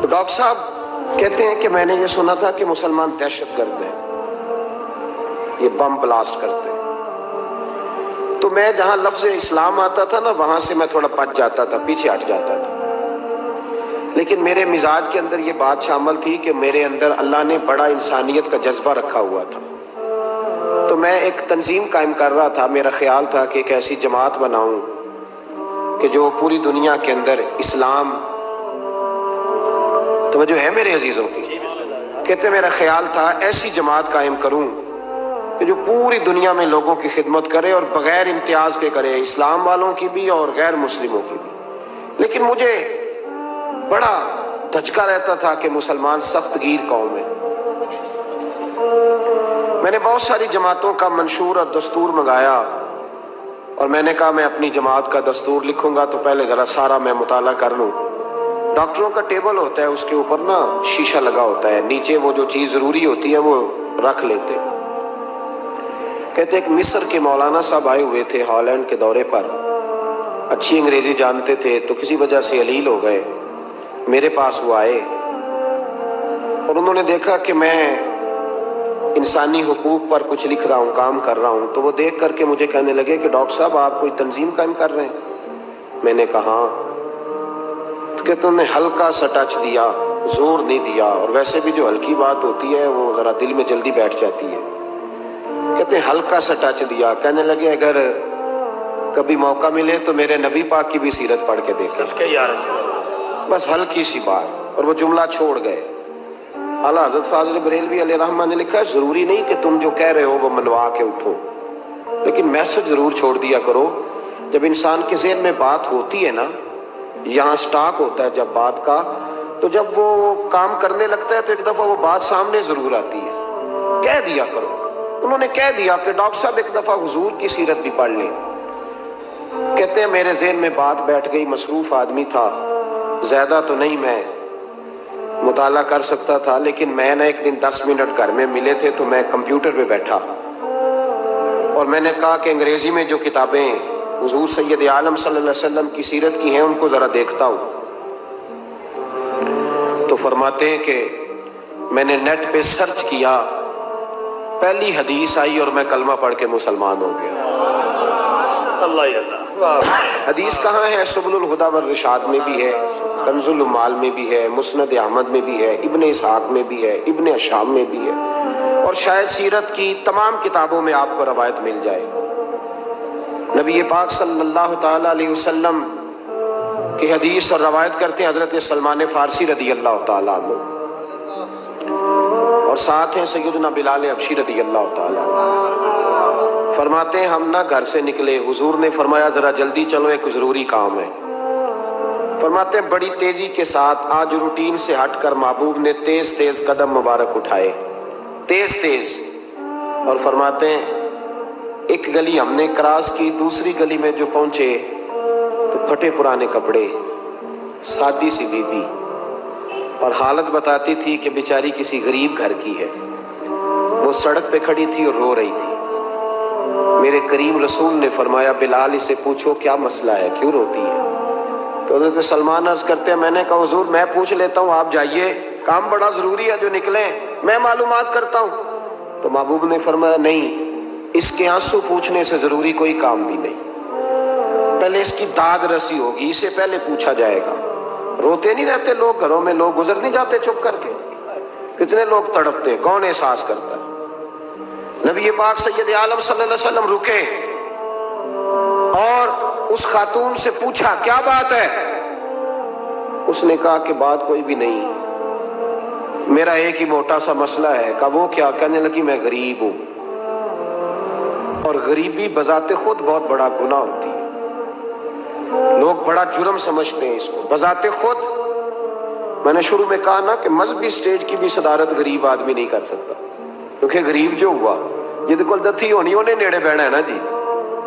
تو ڈاکٹر صاحب کہتے ہیں کہ میں نے یہ سنا تھا کہ مسلمان دہشت گرد ہیں، یہ بم بلاسٹ کرتے ہیں۔ تو میں جہاں لفظ اسلام آتا تھا نا وہاں سے میں تھوڑا بچ جاتا تھا، پیچھے ہٹ جاتا تھا، لیکن میرے مزاج کے اندر یہ بات شامل تھی کہ میرے اندر اللہ نے بڑا انسانیت کا جذبہ رکھا ہوا تھا۔ تو میں ایک تنظیم قائم کر رہا تھا، میرا خیال تھا کہ ایک ایسی جماعت بناؤں کہ جو پوری دنیا کے اندر اسلام، توجہ ہے میرے عزیزوں کی، کہتے میرا خیال تھا ایسی جماعت قائم کروں کہ جو پوری دنیا میں لوگوں کی خدمت کرے اور بغیر امتیاز کے کرے، اسلام والوں کی بھی اور غیر مسلموں کی بھی۔ لیکن مجھے بڑا دھچکا رہتا تھا کہ مسلمان سخت گیر قوم ہے۔ میں نے بہت ساری جماعتوں کا منشور اور دستور منگایا اور میں نے کہا میں اپنی جماعت کا دستور لکھوں گا تو پہلے ذرا سارا میں مطالعہ کر لوں۔ ڈاکٹروں کا ٹیبل ہوتا ہے، اس کے اوپر نا شیشہ لگا ہوتا ہے، نیچے وہ جو چیز ضروری ہوتی ہے وہ رکھ لیتے۔ کہتے ایک مصر کے مولانا صاحب آئے ہوئے تھے ہالینڈ کے دورے پر، اچھی انگریزی جانتے تھے تو کسی وجہ سے علیل ہو گئے، میرے پاس وہ آئے اور انہوں نے دیکھا کہ میں انسانی حقوق پر کچھ لکھ رہا ہوں، کام کر رہا ہوں، تو وہ دیکھ کر کے مجھے کہنے لگے کہ ڈاکٹر صاحب آپ کوئی تنظیم قائم کر رہے ہیں؟ میں نے کہا ہاں۔ تو کہتے انہوں نے ہلکا سا ٹچ دیا، زور نہیں دیا، اور ویسے بھی جو ہلکی بات ہوتی ہے وہ ذرا دل میں جلدی بیٹھ جاتی ہے۔ کہتے ہیں ہلکا سا ٹچ دیا، کہنے لگے اگر کبھی موقع ملے تو میرے نبی پاک کی بھی سیرت پڑھ کے دیکھیں، بس ہلکی سی بات، اور وہ جملہ چھوڑ گئے۔ اعلیٰ حضرت فاضل بریلوی علیہ رحمہ نے لکھا ہے ضروری نہیں کہ تم جو کہہ رہے ہو وہ منوا کے اٹھو، لیکن میسج ضرور چھوڑ دیا کرو۔ جب انسان کے ذہن میں بات ہوتی ہے نا، یہاں سٹاک ہوتا ہے جب بات کا، تو جب وہ کام کرنے لگتا ہے تو ایک دفعہ وہ بات سامنے ضرور آتی ہے، کہہ دیا کرو۔ انہوں نے کہہ دیا کہ ڈاکٹر صاحب ایک دفعہ حضور کی سیرت بھی پڑھ لیں۔ کہتے ہیں میرے ذہن میں بات بیٹھ گئی، مصروف آدمی تھا، زیادہ تو نہیں میں مطالعہ کر سکتا تھا، لیکن میں نے ایک دن 10 منٹ گھر میں ملے تھے تو میں کمپیوٹر پہ بیٹھا اور میں نے کہا کہ انگریزی میں جو کتابیں حضور سید عالم صلی اللہ علیہ وسلم کی سیرت کی ہیں ان کو ذرا دیکھتا ہوں۔ تو فرماتے ہیں کہ میں نے نیٹ پہ سرچ کیا، پہلی حدیث آئی اور میں کلمہ پڑھ کے مسلمان ہو گیا۔ حدیث کہاں ہے؟ سبل الہدی والرشاد میں بھی ہے، کنز الاموال میں بھی ہے، مسند احمد میں بھی ہے، ابن اسحاق میں بھی ہے، ابن اشام میں بھی ہے، اور شاید سیرت کی تمام کتابوں میں آپ کو روایت مل جائے۔ نبی پاک صلی اللہ تعالی علیہ وسلم کی حدیث اور روایت کرتے ہیں حضرت سلمان فارسی رضی اللہ تعالیٰ عنہ، اور ساتھ ہیں سیدنا بلال حبشی رضی اللہ تعالیٰ عنہ۔ فرماتے ہیں ہم نہ گھر سے نکلے، حضور نے فرمایا ذرا جلدی چلو ایک ضروری کام ہے۔ فرماتے ہیں بڑی تیزی کے ساتھ آج روٹین سے ہٹ کر محبوب نے تیز تیز قدم مبارک اٹھائے، تیز تیز، اور فرماتے ہیں ایک گلی ہم نے کراس کی، دوسری گلی میں جو پہنچے تو پھٹے پرانے کپڑے، سادی سی بی بی، اور حالت بتاتی تھی کہ بیچاری کسی غریب گھر کی ہے، وہ سڑک پہ کھڑی تھی اور رو رہی تھی۔ میرے کریم رسول نے فرمایا بلال اسے پوچھو کیا مسئلہ ہے، کیوں روتی ہے؟ تو حضرت سلمان عرض کرتے ہیں میں نے کہا حضور میں پوچھ لیتا ہوں، آپ جائیے، کام بڑا ضروری ہے جو نکلیں، میں معلومات کرتا ہوں۔ تو محبوب نے فرمایا نہیں، اس کے آنسو پوچھنے سے ضروری کوئی کام بھی نہیں، پہلے اس کی داد رسی ہوگی، اسے پہلے پوچھا جائے گا۔ روتے نہیں رہتے لوگ گھروں میں، لوگ گزر نہیں جاتے چھپ کر کے، کتنے لوگ تڑپتے ہیں، کون احساس کرتا ہے؟ نبی پاک سید عالم صلی اللہ علیہ وسلم رکے اور اس خاتون سے پوچھا کیا بات ہے؟ اس نے کہا کہ بات کوئی بھی نہیں، میرا ایک ہی موٹا سا مسئلہ ہے۔ کہا وہ کیا؟ کہنے لگی میں غریب ہوں، اور غریبی بذات خود بہت بڑا گناہ ہوتی ہے، لوگ بڑا جرم سمجھتے ہیں اس کو بذات خود۔ میں نے شروع میں کہا نا کہ مذہبی سٹیج کی بھی صدارت غریب آدمی نہیں کر سکتا، کیونکہ غریب جو ہوا جد کول دتھی ہونی انہیں نیڑے بہنا ہے نا جی،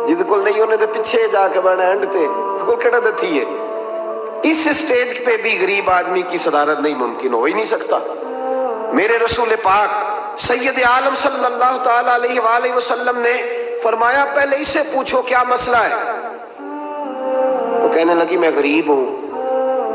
جد کول نہیں انہیں تو پیچھے جا کے بہنا اینڈ تے کول کیڑا دتھی ہے۔ اس سٹیج پہ بھی غریب آدمی کی صدارت نہیں ممکن، ہو ہی نہیں سکتا۔ میرے رسول پاک سید عالم صلی اللہ تعالی علیہ وآلہ وسلم نے فرمایا پہلے اسے پوچھو کیا مسئلہ ہے۔ وہ کہنے لگی میں غریب ہوں،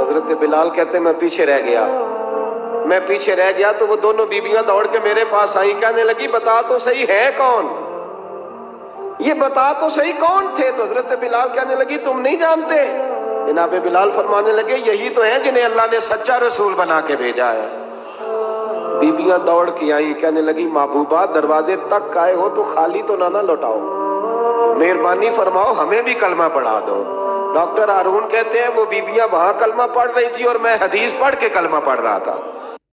حضرت بلال کہتے میں پیچھے رہ گیا تو وہ دونوں بیویاں دوڑ کے میرے پاس آئی، کہنے لگی بتا تو صحیح ہے کون، یہ بتا تو صحیح کون تھے؟ تو حضرت بلال کہنے لگی تم نہیں جانتے؟ جناب بلال فرمانے لگے یہی تو ہیں جنہیں اللہ نے سچا رسول بنا کے بھیجا ہے۔ بیبیاں دوڑ کے آئی، کہنے لگی محبوبہ دروازے تک آئے ہو تو خالی تو نہ لوٹاؤ، مہربانی فرماؤ ہمیں بھی کلمہ پڑھا دو۔ ڈاکٹر ہارون کہتے ہیں وہ بیبیاں وہاں کلمہ پڑھ رہی تھی اور میں حدیث پڑھ کے کلمہ پڑھ رہا تھا۔